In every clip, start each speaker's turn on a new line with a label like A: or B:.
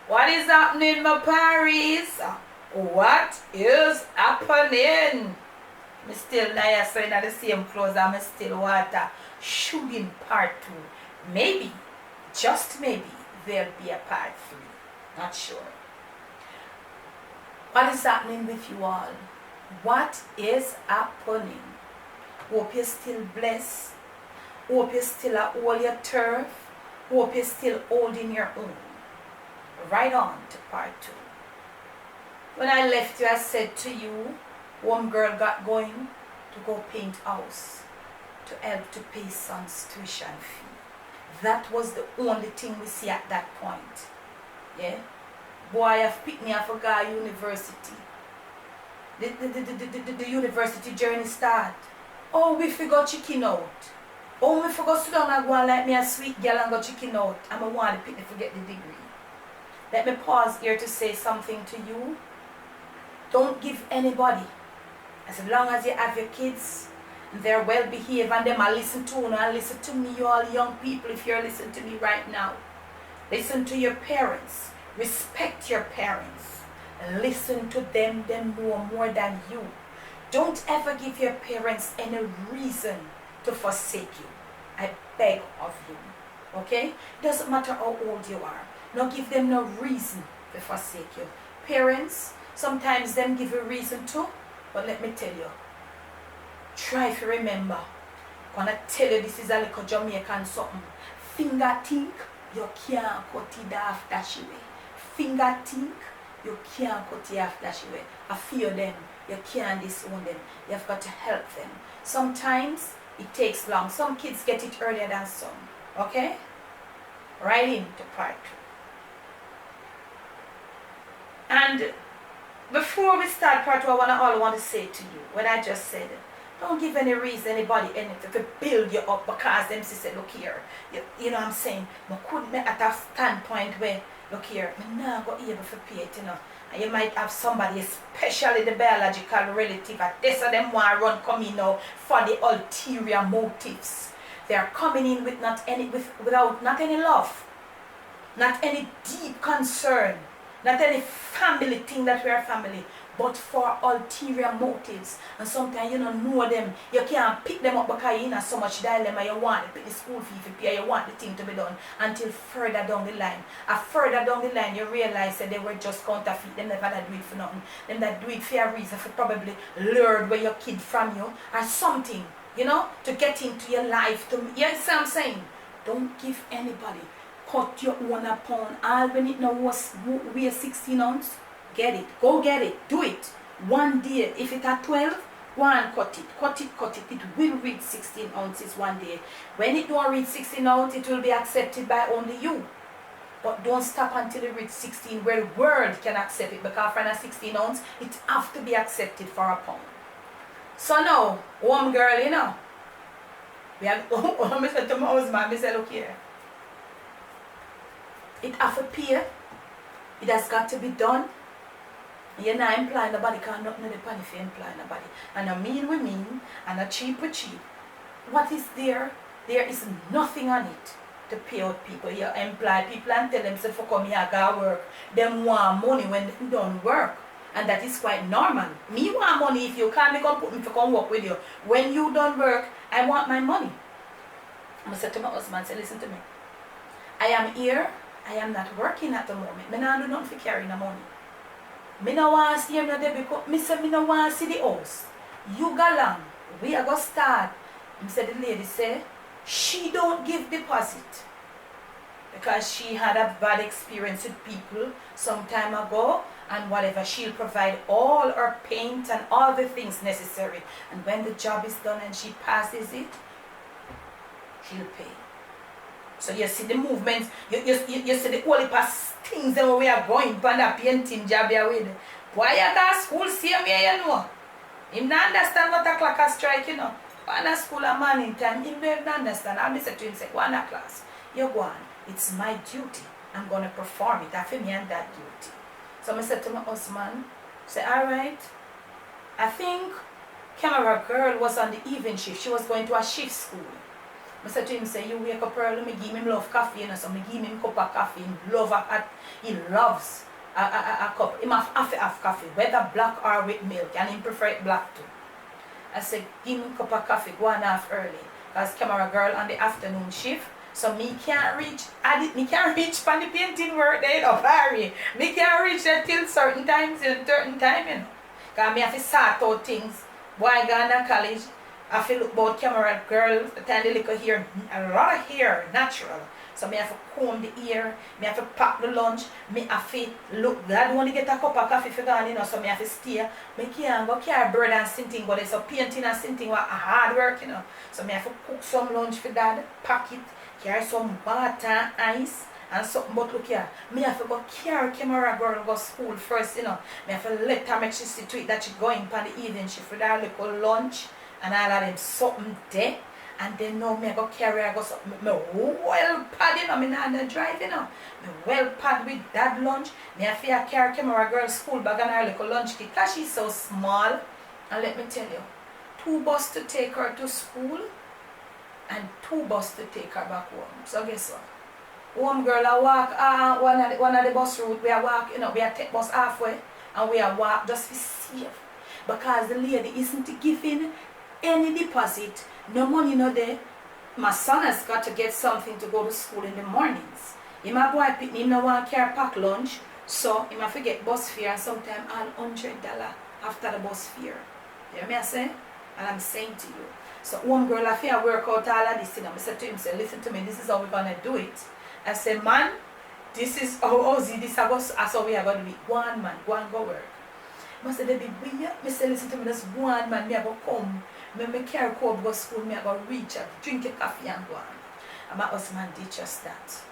A: What is happening, my Paris? What is happening? Me still there, so in the same clothes, I'm still water. Shooting part 2. Maybe, just maybe, there'll be a part 3. Not sure. What is happening with you all? What is happening? Hope you're still blessed. Hope you still hold your turf. Hope you're still holding your own. Right on to part 2. When I left you, I said to you, one girl got going to go paint house to help to pay son's tuition fee. That was the only thing we see at that point. Yeah? Boy, have picked me up for go university. The university journey start. Oh, we forgot chicken out. Oh, we forgot sit down and go and like me a sweet girl and go chicken out. And I want to pick me forget the degree. Let me pause here to say something to you. Don't give anybody, as long as you have your kids, and they're well behaved and them listen to you and listen to me, you all young people, if you're listening to me right now. Listen to your parents. Respect your parents. Listen to them. Them know more than you. Don't ever give your parents any reason to forsake you. I beg of you. Okay? Doesn't matter how old you are. No, give them no reason to forsake you. Parents, sometimes them give a reason to, but let me tell you, try to remember. I'm gonna tell you this is a little Jamaican something. Finger think, you can't cut it off that way. Finger think, you can't cut it off that way. I fear them, you can't disown them. You've got to help them. Sometimes it takes long. Some kids get it earlier than some. Okay? Right into part 2. And before we start part 2, I want to say to you, when I just said it, don't give any reason anybody anything to build you up because them say, look here, you know what I'm saying? I couldn't be at a standpoint where, look here, I'm not going to be able to pay it, you know. And you might have somebody, especially the biological relative, and this of them want to run coming now for the ulterior motives. They are coming in with without not any love, not any deep concern, not any family thing that we are family, but for ulterior motives. And sometimes you don't know them. You can't pick them up because you're in so much dilemma. You want to pick the school fee to pay, you want the thing to be done until further down the line. And further down the line, you realize that they were just counterfeit. They never did it for nothing. Them that do it for a reason, for probably lured where your kid from you or something, you know, to get into your life. You see what I'm saying? Don't give anybody. Cut your own upon. All when it now was weigh 16 ounce, get it. Go get it. Do it. One day. If it at 12, go and cut it. Cut it, cut it. It will reach 16 ounces one day. When it don't reach 16 ounces, it will be accepted by only you. But don't stop until it reaches 16 where the world can accept it. Because for a 16 ounce, it have to be accepted for a pound. So now, home girl, you know. We have I said to my husband, I said, look here. It have to pay. It has got to be done. You're not implying nobody because nothing depend if you imply nobody. And I mean we mean, and a cheap we cheap. What is there? There is nothing on it to pay out people. You imply people and tell them, say, for come here, go work. Them want money when they don't work. And that is quite normal. Me want money if you can't come put me to come work with you. When you don't work, I want my money. I said to my husband, say, listen to me. I am here. I am not working at the moment. I don't do nothing for carrying the money. I don't want to see him there because I said I don't want to see the house. You go along. We are going to start. I said the lady said she don't give deposit because she had a bad experience with people some time ago and whatever. She'll provide all her paint and all the things necessary. And when the job is done and she passes it, she'll pay. So you see the movements, you see the only past things that we are going for the painting job here with. Why you go to school same way, you know? Him don't understand what a clock a strike, you know. Go to school a morning time, him don't understand. I'll say to him, say, go on a class. You go on. It's my duty. I'm going to perform it. I feel me and that duty. So I said to my husband, say, alright. I think camera girl was on the evening shift. She was going to a shift school. I said to him, say, you wake up early, me give him love coffee, you know, so me give him cup of coffee. He loves a cup. He have coffee, whether black or with milk, and he prefer it black too. I said, give him a cup of coffee, go and half early. Because camera girl on the afternoon shift, so me can't reach for the painting work there, you know, Barry. Me can't reach there till certain times, you know. Because me have to sort out things. Boy gone to college, I feel look about camera girl, tiny little hair, a lot of hair, natural. So me have to comb the ear, me have to pack the lunch, me have to look, I don't want to get a cup of coffee for gone, you know, so me have to stay. Me can't go carry bird and something, but it's a painting and something what hard work, you know. So me have to cook some lunch for dad, pack it, carry some water, ice, and something, but look here, me have to go carry camera girl go school first, you know. Me have to let her make she see to it that she going for the evening shift for that little lunch and all of them something there. And then now me go carry her go something, me well pad, you know, me not drive, you know. Me well pad with that lunch. Me have to carry camera girl school bag and her little lunch kit because she's so small. And let me tell you, 2 bus to take her to school and 2 bus to take her back home. So guess what? Home girl I walk one of the bus route, we are walk, you know, we are take bus halfway and we are walk just to safe. Because the lady isn't giving any deposit, no money no there. My son has got to get something to go to school in the mornings. He my boy pick him no one care pack lunch, so he might forget bus fare and sometimes all $100 after the bus fare. You hear me I say? And I'm saying to you. So one girl I feel work out all of this, you know. I said to him, say, listen to me, this is how we're gonna do it. I said, man, this is how this is how we are gonna do it. One man, go and go work. I said, baby, I said, listen to me, there's one man, me I go come. When I carry cold go school, me I go reach out, drink a coffee and go on. And my husband did just that.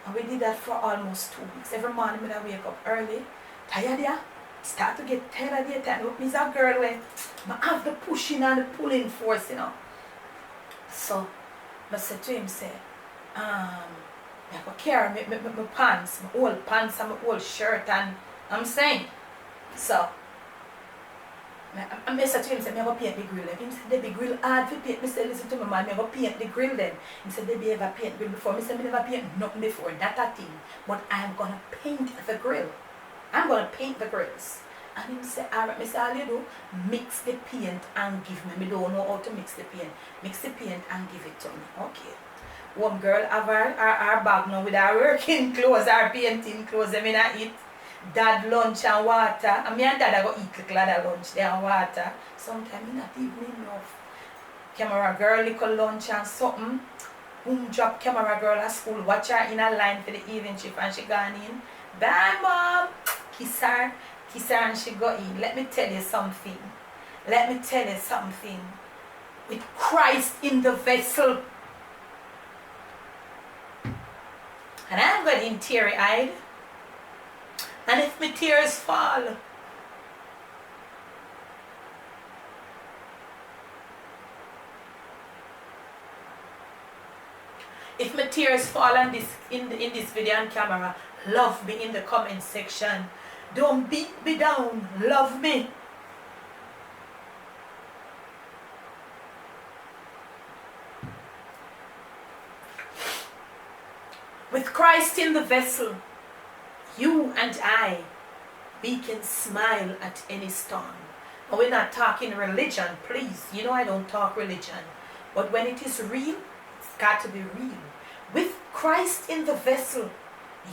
A: And we did that for almost 2 weeks. Every morning when I wake up early, tired yeah, start to get tired of the time. Look, me's a girl where I have the pushing and the pulling force, you know. So I said to him, say, I go carry my pants, my old pants and my old shirt, and I'm saying, so I said to him, say, I go paint the grill. He said, the grill hard to paint. I said, listen to me, man, I go paint the grill then. He said, they ever paint grill before. I said, I never paint nothing before, that's a thing. But I'm going to paint the grill. I'm going to paint the grills. And he said, alright, I said, all you do, mix the paint and give me. I don't know how to mix the paint. Mix the paint and give it to me. Okay. One girl have her bag now with her working clothes, her painting clothes, I mean, I eat. Dad lunch and water. And me and dad I go eat little of lunch there and water. Sometimes not even enough. Camera girl little lunch and something. Drop camera girl at school. Watch her in a line for the evening shift and she gone in. Bye mom. Kiss her and she go in. Let me tell you something. With Christ in the vessel. And I'm getting teary-eyed. And if my tears fall, in this video and camera, love me in the comment section. Don't beat me down, love me. With Christ in the vessel, you and I, we can smile at any storm. And we're not talking religion, please. You know I don't talk religion. But when it is real, it's got to be real. With Christ in the vessel,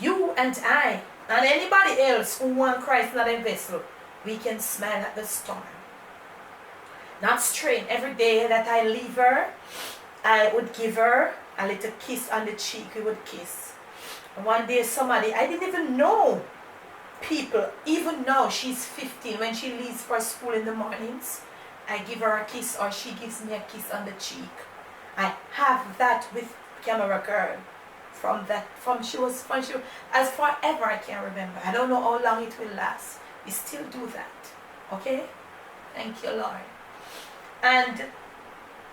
A: you and I, and anybody else who want Christ in the vessel, we can smile at the storm. Not strain. Every day that I leave her, I would give her a little kiss on the cheek. We would kiss. And one day somebody, I didn't even know people, even now she's 15, when she leaves for school in the mornings, I give her a kiss or she gives me a kiss on the cheek. I have that with camera girl from she was as forever I can remember. I don't know how long it will last. We still do that. Okay? Thank you, Lord. And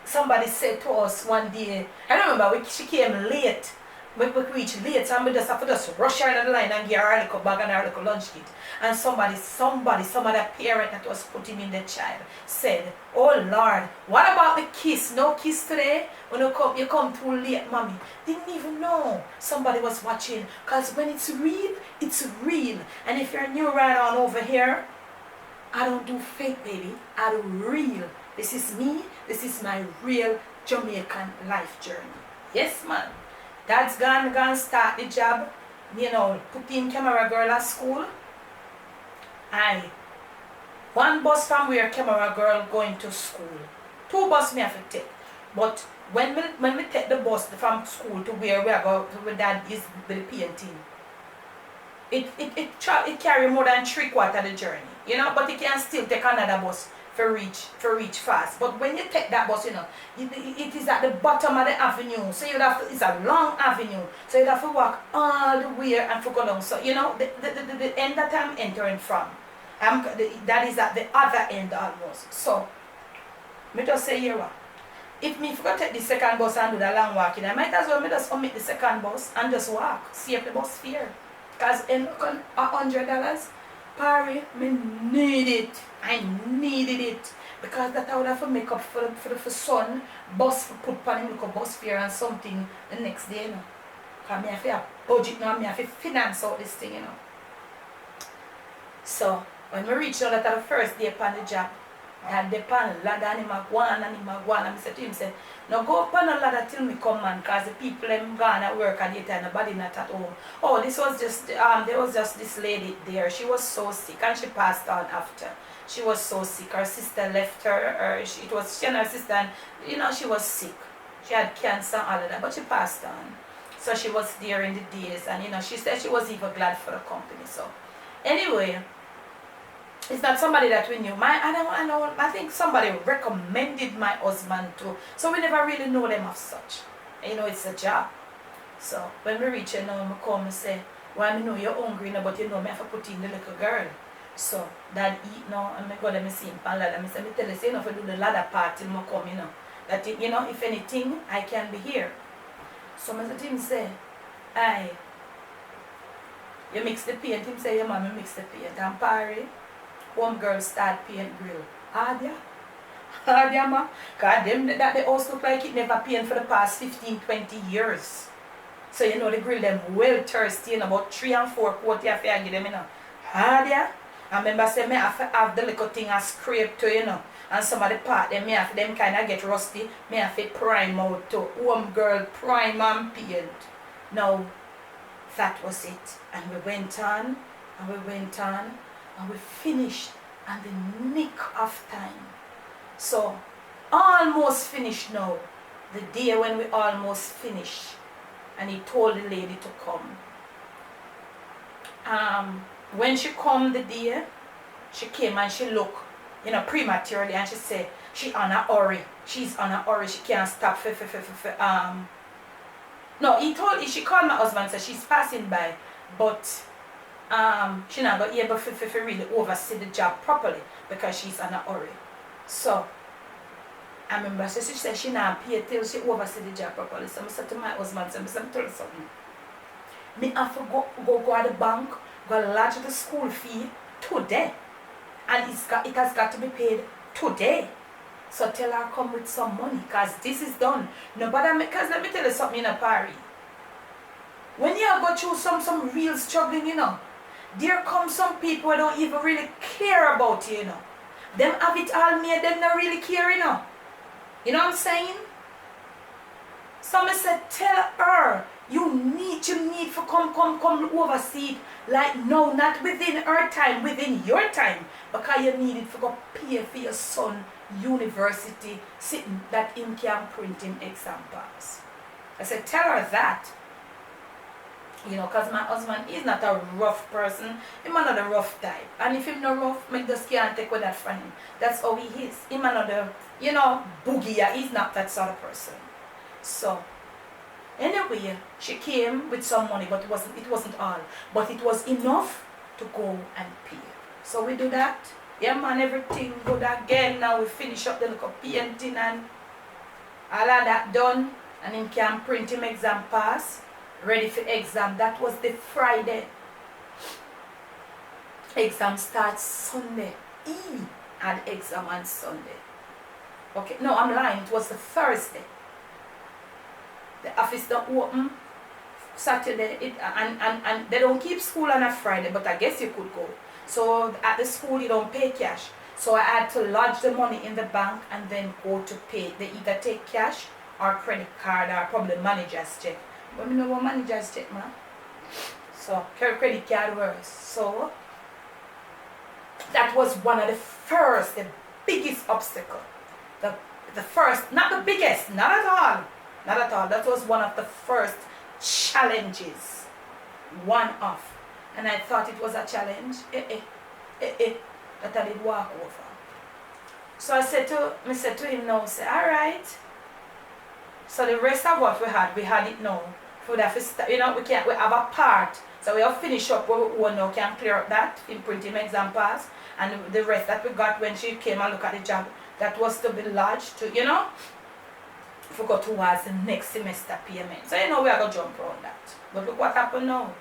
A: somebody said to us one day, I remember she came late We reach late, so we just have to just rush her in the line and give her a little bag and her little lunch kit. And some other parent that was putting in the child said, "Oh Lord, what about the kiss? No kiss today? When you come too late, mommy." Didn't even know somebody was watching. Because when it's real, it's real. And if you're new right on over here, I don't do fake, baby. I do real. This is me. This is my real Jamaican life journey. Yes, man. Dad's gone start the job. Put in camera girl at school. One bus from where camera girl going to school. 2 bus me have to take. But when we take the bus from school to where we are going, where dad is with the painting, it carry more than 3/4 of the journey. But you can still take another bus for reach fast. But when you take that bus, it is at the bottom of the avenue. So it's a long avenue. So you have to walk all the way and go along. So the end that I'm entering from, that is at the other end almost. So me just say here what. If me forgot to take the second bus and do the long walking, I might as well just omit the second bus and just walk. Save the bus fare. Because $100, Parry, me need it. I needed it. Because that I would have to make up for the son bus put on him like a bus fare and something the next day, Because I have to budget now, I have to finance out this thing, So when we reached out that the first day upon the job, and the pan ladder and him a go on and I said to him, "Now go up on the ladder till me come, man, because the people them gone at work at the time, nobody not at home." Oh, this was just there was just this lady there. She was so sick and she passed on after. She was so sick. Her sister left her. She and her sister, and she was sick. She had cancer and all of that, but she passed on. So she was there in the days, and she said she was even glad for the company. So anyway, it's not somebody that we knew. I think somebody recommended my husband to. So we never really know them as such. It's a job. So when we reach I come and say, "Well, I know you're hungry now, but me have to put in the little girl." So Dad eat now, and I go there, see him pan ladder. I say, "Me tell you, say, if I do the ladder part till I come, that if anything, I can be here." So I said to him, say, you mix the paint." Him say, "Your mommy mix the paint." And Parry, one girl start paint grill. Hard ma. Because that the house look like it never paint for the past 15-20 years. So the grill them well thirsty, about 3 and 4 coat you have to give them, Hard I remember say me have to have the little thing and scrape to, and some of the part them kind of get rusty. Me have to prime out to home girl prime and paint. Now that was it. And we went on and we finished at the nick of time. So almost finished now. The day when we almost finished. And he told the lady to come. When she come the day, she came and she looked, prematurely, and she said she on a hurry. She's on a hurry. She can't stop. No, she called my husband and said she's passing by, but she not got able to really oversee the job properly because she's on a hurry. So I remember she said she not pay till she oversee the job properly. So I said to my husband, I said, "Tell you something. Me have to go at the bank, go lodge the school fee today. And it has got to be paid today. So tell her come with some money, because this is done. Nobody, because let me tell you something, Parry. When you go through some real struggling, there come some people who don't even really care about you, Them have it all made, them not really care, You know what I'm saying? Somebody said, tell her, you need to come oversee it. Like, no, not within her time, within your time. Because you need it to go pay for your son university, sitting that him can print him exam pass. I said, tell her that. Because my husband is not a rough person. He's not a rough type. And if he's not rough, I just can't take with that from him. That's how he is. He's not a, boogie. He's not that sort of person. So, anyway, she came with some money, but it wasn't all. But it was enough to go and pay. So we do that. Yeah, man, everything good again. Now we finish up the little painting and all of that done. And him can print him exam pass. ready for exam. That was the Friday. Exam starts Sunday. Had exam on Sunday. Okay, no, I'm lying. It was the Thursday. The office don't open Saturday, and they don't keep school on a Friday, but I guess you could go. So at the school you don't pay cash. So I had to lodge the money in the bank and then go to pay. They either take cash or credit card or probably manager's check. But I know what manager's check, man. So credit card works. So that was one of the biggest obstacle. The first, not the biggest, not at all. Not at all. That was one of the first challenges. One off. And I thought it was a challenge. That I did walk over. So I said to him now, say, alright. So the rest of what we had it now. We would have to start, we have a part. So we have finish up what we now can clear up that, imprint him exam pass. And the rest that we got when she came and look at the job, that was to be lodged to, we go towards the next semester payment. So we are going to jump around that. But look what happened now.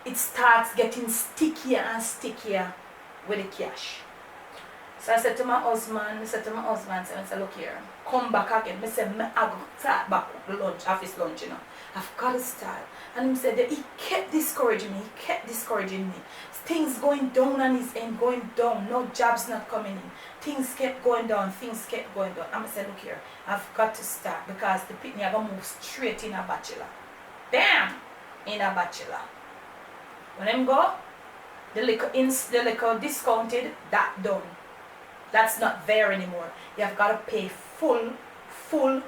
A: It starts getting stickier and stickier with the cash. So I said to my husband, I said, look here, come back again. I said, I go start back lunch, office lunch, I've got to start. And he said that he kept discouraging me, Things going down on his end, going down. No jobs not coming in. Things kept going down, And I said, look here, I've got to start because the picnic are going to move straight in a bachelor. Bam! In a bachelor. When them go, the liquor discounted, that done. That's not there anymore. You have got to pay full for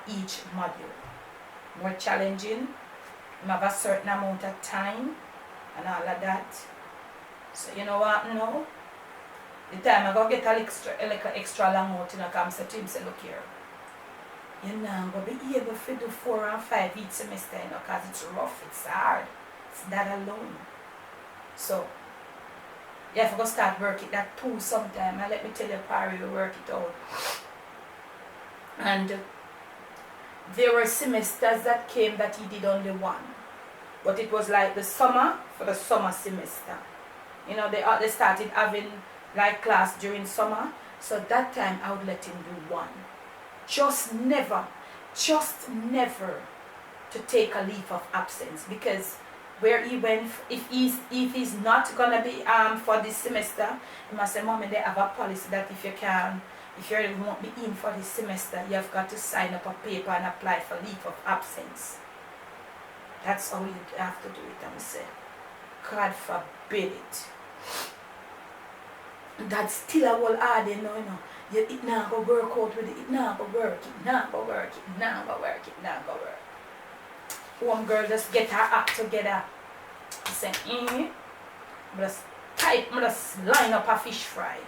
A: each module. More challenging. You have a certain amount of time and all of that. So you know what now? The time I go get a little extra long out, come say to him, say, look here. You're not going to be able to do 4 and 5 each semester, because it's rough, it's hard. It's that alone. So, you have to go start working that too sometime. And let me tell you, Pari will work it out. And there were semesters that came that he did only one. But it was like the summer, for the summer semester. They started having like class during summer. So that time I would let him do one. Just never to take a leave of absence, because where he went, if he's not gonna be for this semester, he must say, Mommy, they have a policy that if you won't be in for this semester, you have got to sign up a paper and apply for leave of absence. That's how you have to do it. I say, God forbid it. That's still a whole hard, It now go work out with it. It now go work. One girl just get her act together. I say, I'm just line up a fish fry.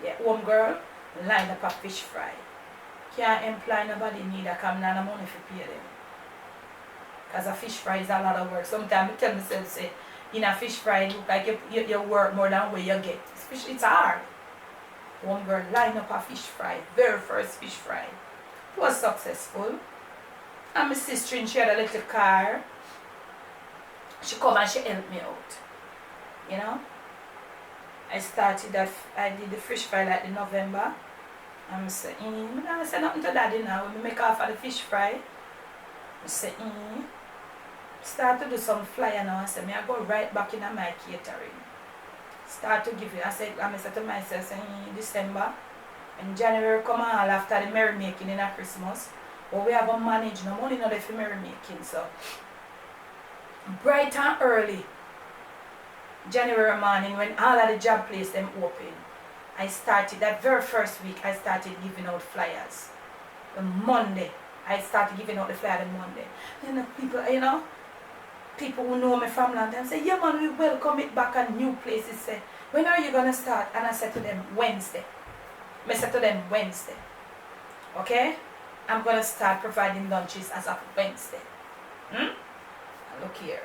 A: Yeah, one girl line up a fish fry. Can't employ nobody neither, come down the money for pay them. Because a fish fry is a lot of work. Sometimes I tell myself, say, in a fish fry, it look like you work more than what you get. It's hard. One girl line up a fish fry, very first fish fry. It was successful. And my sister, she had a little car. She come and she helped me out. I did the fish fry like in November. And I said, I say nothing to daddy now. When we make off of the fish fry, I said, start to do some flyer now. I said, I go right back in my catering. Start to give it. I said to myself, December, in January come all after the merrymaking in a Christmas. But we have to manage no money not for merrymaking. So bright and early, January morning, when all of the job places them open, I started that very first week. I started giving out flyers. On Monday, I started giving out the flyer on Monday. People who know me from London say, yeah man, we welcome it back, and new places say, when are you gonna start? And I said to them, Wednesday. Okay? I'm gonna start providing lunches as of Wednesday. Look here.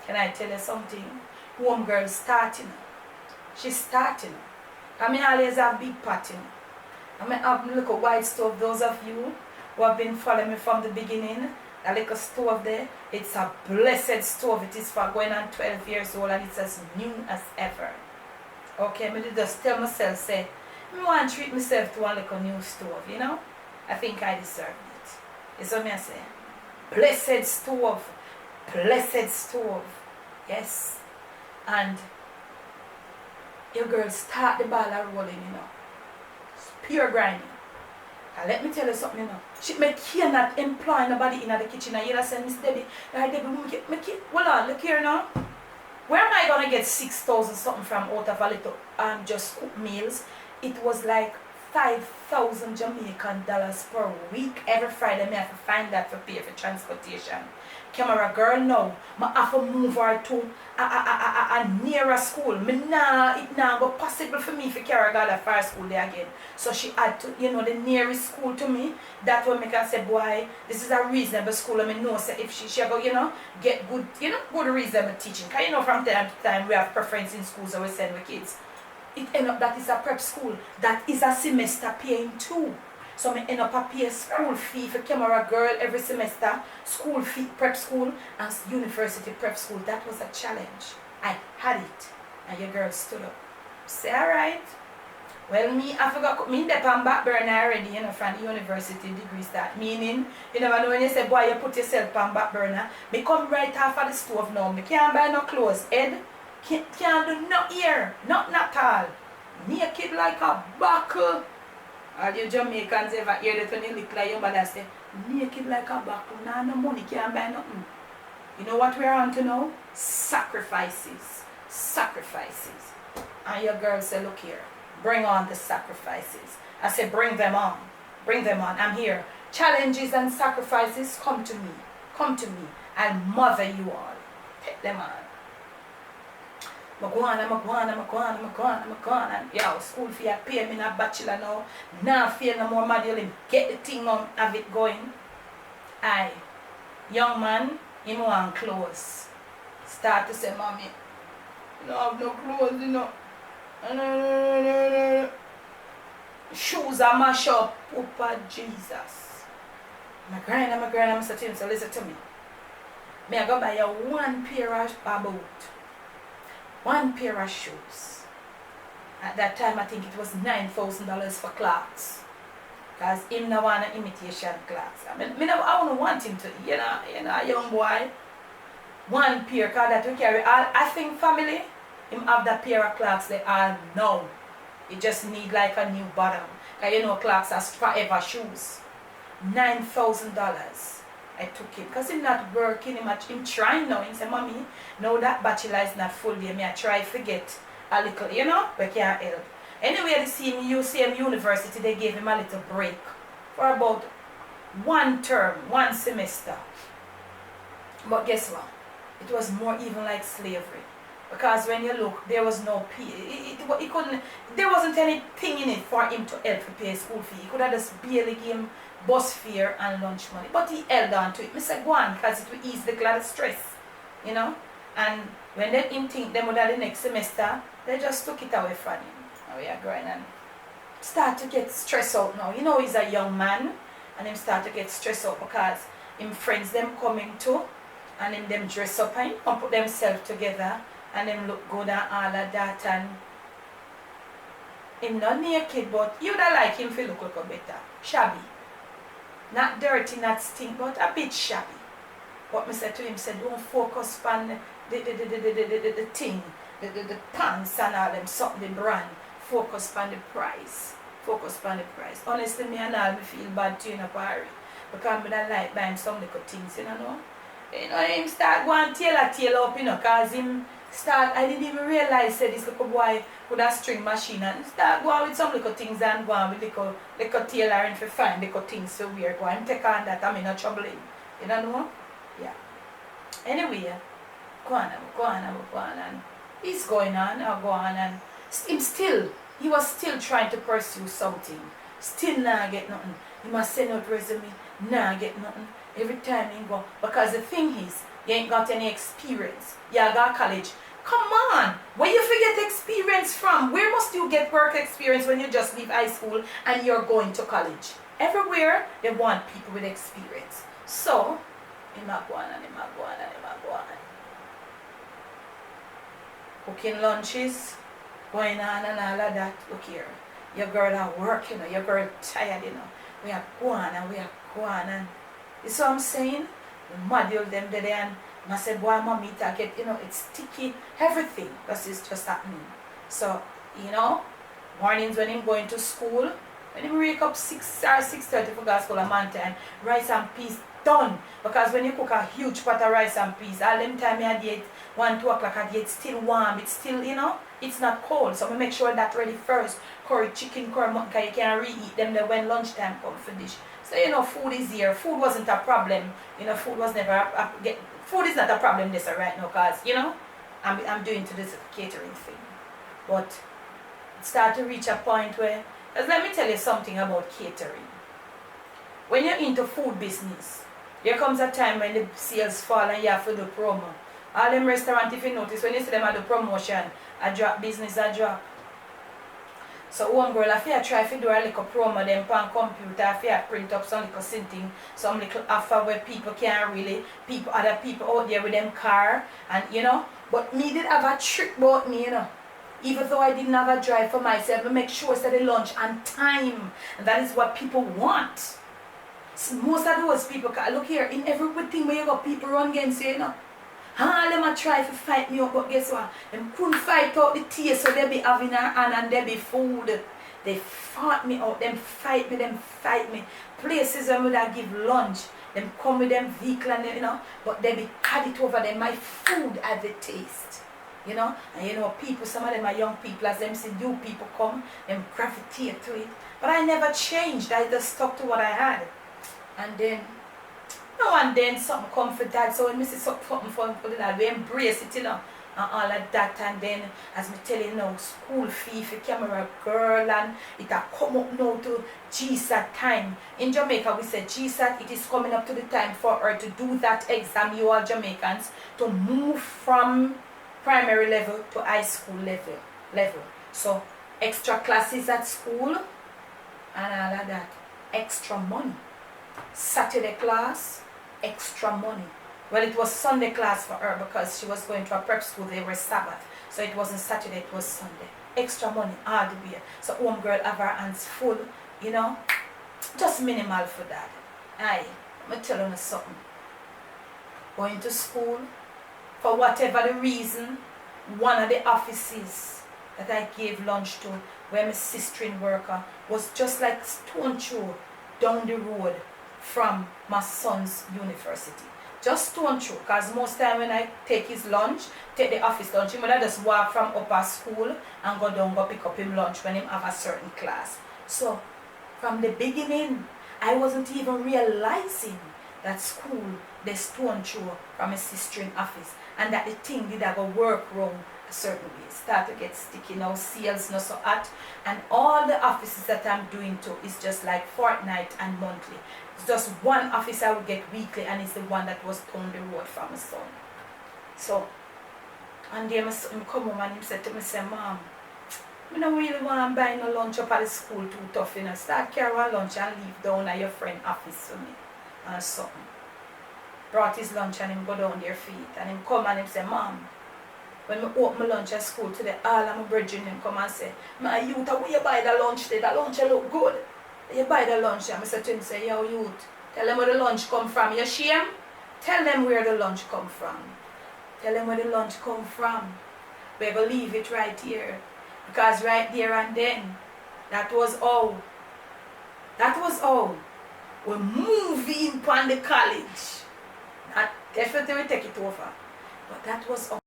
A: Can I tell you something? Home girl starting. She's starting. I always have big party. I have look at white stove. Those of you who have been following me from the beginning, That little stove there, it's a blessed stove. It is for going on 12 years old and it's as new as ever. Okay, me just tell myself, say, I want to treat myself to one little new stove, you know? I think I deserve it. You see what I say? Blessed stove. Blessed stove. Yes. And your girl start the ball rolling, you know. It's pure grinding. And let me tell you something, you know. She cannot employ nobody in the kitchen. And you know, say, Miss Debbie, hold on, look here now. Where am I going to get 6,000 something from out of a little just cook meals? It was like 5,000 Jamaican dollars per week. Every Friday, I have to find that for pay for transportation. Camera girl now, I have to move her to a nearer school. It now go possible for me to carry her to far school there again. So she had to, you know, the nearest school to me. That will make her say, boy, this is a reasonable school. I know, say if she go, you know, get good, you know, good reasonable teaching. Because, you know, from time to time we have preference in schools that we send our kids. It end up that is a prep school. That is a semester paying too. So I end up a pay school fee for camera girl every semester, school fee, prep school, and university prep school. That was a challenge. I had it. And your girl stood up. Say, alright. Well, I forgot, me dep on back burner already, you know, from the university degree start. Meaning, you never know when you say, boy, you put yourself on back burner. Me come right off of the stove now. Me can't buy no clothes. Ed, can't do no ear. Not at all. Naked like a buckle. All you Jamaicans ever hear that when you look like your mother say, naked like a buckle, nah, no money, can't buy nothing. You know what we're on to now? Sacrifices. Sacrifices. And your girl say, look here, bring on the sacrifices. I say, bring them on. Bring them on. I'm here. Challenges and sacrifices, come to me. Come to me. I'll mother you all. Take them on. I'm going. Yo, school fee I pay me in a bachelor now. Now fear no more module. Get the thing on, have it going. Aye. Young man, him want clothes. Start to say, mommy, you don't have no clothes, you know. Shoes are mash up. Papa Jesus. I'm saying to him, so listen to me. I go buy you one pair of boot. One pair of shoes. At that time, I think it was $9,000 for clocks. Because him no want an imitation clocks. I don't want him to, you know, a young boy. One pair, because that we carry all, I think family, him have that pair of clocks they all know. He just need like a new bottom. Because you know clocks are forever shoes. $9,000. I took it because he's not working him trying now. He said, mommy, now that bachelor is not full day, me I try to forget a little, you know, but can't help. Anyway, the same university, they gave him a little break for about one term, one semester. But guess what? It was more even like slavery. Because when you look, there was no there wasn't anything in it for him to help to pay school fee. He could have just barely give him bus fare and lunch money. But he held on to it. I said, go on, because it will ease the lot of stress. You know? And when they didn't think them would have the next semester, they just took it away from him. Now we are going and start to get stressed out now. You know he's a young man and him start to get stressed out because him friends them coming too and him them dress up and him put themselves together and them look good and all of that and him not naked but you would like him to look a little better. Shabby. Not dirty, not stink, but a bit shabby. What I said to him, said, don't focus on the thing, the pants and all them, something the brand. Focus on the price. Focus on the price. Honestly, me and all, me feel bad to you, Barry. Because I don't like buying some little things, you know. You know, him start going tail up, you know, because him start, I didn't even realize that this little boy with a string machine and start going with some little things and going with little tailoring to find little things so weird. Go and take on that, I'm in no trouble. You know? Yeah. Anyway, go on and he's going on and he was still trying to pursue something. Still not get nothing. He must send out resume, not get nothing. Every time he go, because the thing is, you ain't got any experience. You got college. Come on! Where you forget experience from? Where must you get work experience when you just leave high school and you're going to college? Everywhere, they want people with experience. So, him a go on and him a go on and him a go on. Cooking lunches, going on and all of that. Look here, your girl at work, you know, your girl tired, you know. We are go on and we are go on and you see what I'm saying? We module them there and I said, boy, mommy, I get, you know, it's sticky, everything, because it's just happening. So, you know, mornings when I'm going to school, when I wake up 6 or 6:30 for go to school a man time, rice and peas done. Because when you cook a huge pot of rice and peas, all them time I get 1, 2 o'clock I get still warm, it's still, you know, it's not cold. So I make sure that ready first. Curry chicken, curry mutton, because you can reheat them there when lunchtime comes for dish. So, you know, food is here. Food wasn't a problem. You know, food was never food is not a problem this right now, because, you know, I'm doing to this catering thing. But it started to reach a point where, because let me tell you something about catering. When you're into food business, there comes a time when the sales fall and you have to do promo. All them restaurants, if you notice, when you see them at the promotion, I drop business, I drop. So one girl, if you try to do a little promo them on computer, if you print up some little something, some little offer where people can really, other people out there with them car, and you know, but me did have a trick about me, you know. Even though I didn't have a drive for myself, I make sure that they lunch on time. And that is what people want. So most of those people, look here, in everything where you got people run against you, you know. All them a try to fight me up, but guess what? Them couldn't fight out the taste, so they be having her hand and they be food. They fought me out, them fight me. Places where would I give lunch, them come with them vehicle and them, you know, but they be had it over them. My food had the taste. You know, and you know, people, some of them are young people, as them see new people come, them gravitate to it. But I never changed, I just stuck to what I had. And then, now and then something come for that, so when I see something for that, we embrace it, you know, and all of that. And then, as me tell you now, school fee for camera girl, and it a come up now to GSAT time. In Jamaica, we say GSAT, it is coming up to the time for her to do that exam, you all Jamaicans, to move from primary level to high school level. So extra classes at school and all of that. Extra money. Saturday class, extra money. Well, it was Sunday class for her because she was going to a prep school. They were Sabbath. So it wasn't Saturday, it was Sunday. Extra money all the way. So home girl have her hands full, you know. Just minimal for that. Aye, I'm telling you something. Going to school, for whatever the reason, one of the offices that I gave lunch to, where my sister-in worker, was just like stone throw down the road from my son's university. Just stone throw, because most time when I take his lunch, take the office lunch, he would just walk from upper school and go down, go pick up him lunch when he have a certain class. So, from the beginning, I wasn't even realizing that school, they stone throw from my sister-in office, and that the thing did have a work wrong a certain way. Start to get sticky now, sales not so hot, and all the offices that I'm doing to is just like fortnight and monthly. It's just one office I would get weekly, and it's the one that was down the road from my son. So, and then my son come home and he said to me, say, Mom, I don't really want to buy no lunch up at the school too tough, you know. Start carrying lunch and leave down at your friend's office for me. And something. Brought his lunch and him go down their feet. And him come and him say, Mom, when I open my lunch at school today, all of my brethren them come and say, my youth, where you buy the lunch today? The lunch look good. You buy the lunch. And I said to him, say, yo youth, tell them where the lunch come from. You shame? Tell them where the lunch come from. Tell them where the lunch come from. We're going to leave it right here. Because right there and then, that was all. We're moving upon the college. That definitely will take it over. But that was all.